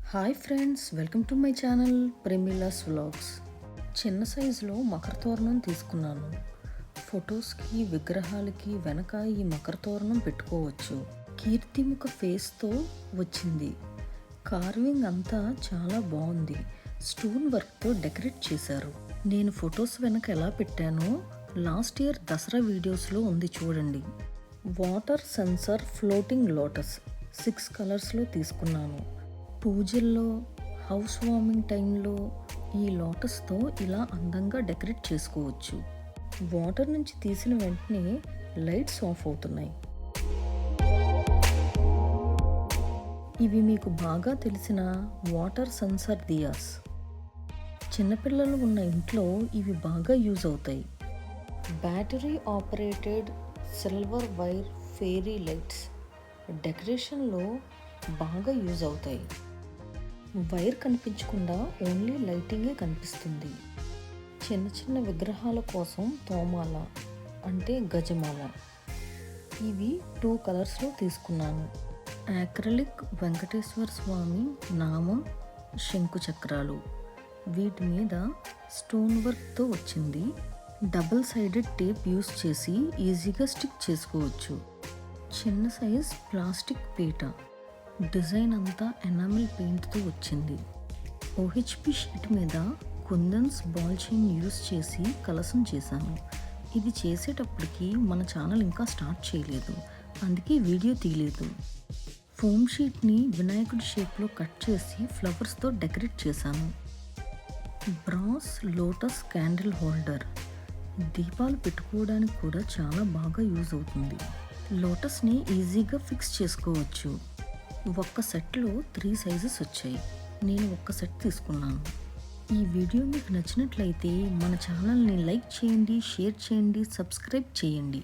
Hi friends, welcome to my channel Premila's vlogs. చిన్న సైజులో మకర తోరణం తీసుకున్నాను. ఫొటోస్కి విగ్రహాలకి వెనక ఈ మకర తోరణం పెట్టుకోవచ్చు. కీర్తిముఖ ఫేస్తో వచ్చింది. కార్వింగ్ అంతా చాలా బాగుంది. స్టోన్ వర్క్తో డెకరేట్ చేశారు. నేను ఫొటోస్ వెనక ఎలా పెట్టానో లాస్ట్ ఇయర్ దసరా వీడియోస్లో ఉంది చూడండి. వాటర్ సెన్సర్ ఫ్లోటింగ్ లోటస్ 6 కలర్స్లో తీసుకున్నాను. పూజల్లో, హౌస్ వార్మింగ్ టైంలో ఈ లోటస్తో ఇలా అందంగా డెకరేట్ చేసుకోవచ్చు. వాటర్ నుంచి తీసిన వెంటనే లైట్స్ ఆఫ్ అవుతున్నాయి. ఇవి మీకు బాగా తెలిసిన వాటర్ సెన్సర్ దియాస్. చిన్నపిల్లలు ఉన్న ఇంట్లో ఇవి బాగా యూజ్ అవుతాయి. Battery operated silver wire fairy lights డెకరేషన్లో బాగా యూజ్ అవుతాయి. వైర్ కనిపించకుండా ఓన్లీ లైటింగే కనిపిస్తుంది. చిన్న చిన్న విగ్రహాల కోసం తోమాల అంటే గజమాల. ఇవి 2 కలర్స్లో తీసుకున్నాను. యాక్రిలిక్ వెంకటేశ్వర స్వామి నామం, శంకు చక్రాలు. వీటి మీద స్టోన్ వర్క్తో వచ్చింది. డబుల్ సైడెడ్ టేప్ యూస్ చేసి ఈజీగా స్టిక్ చేసుకోవచ్చు. చిన్న సైజ్ ప్లాస్టిక్ పీట. డిజైన్ అంతా ఎనామిల్ పెయింట్తో వచ్చింది. ఓహెచ్పి షీట్ మీద కుందన్స్ బాల్ చైన్ యూస్ చేసి కలసం చేశాను. ఇది చేసేటప్పటికి మన ఛానల్ ఇంకా స్టార్ట్ చేయలేదు, అందుకే వీడియో తీయలేదు. ఫోమ్ షీట్ని వినాయకుడి షేప్లో కట్ చేసి ఫ్లవర్స్తో డెకరేట్ చేశాను. Brass lotus candle holder. దీపాలు పెట్టుకోవడానికి కూడా చాలా బాగా యూజ్ అవుతుంది. లోటస్ని ఈజీగా ఫిక్స్ చేసుకోవచ్చు. ఒక్క సెట్లో 3 సైజెస్ వచ్చాయి. నేను ఒక్క సెట్ తీసుకున్నాను. ఈ వీడియో మీకు నచ్చినట్లయితే మన ఛానల్ని లైక్ చేయండి, షేర్ చేయండి, సబ్స్క్రైబ్ చేయండి.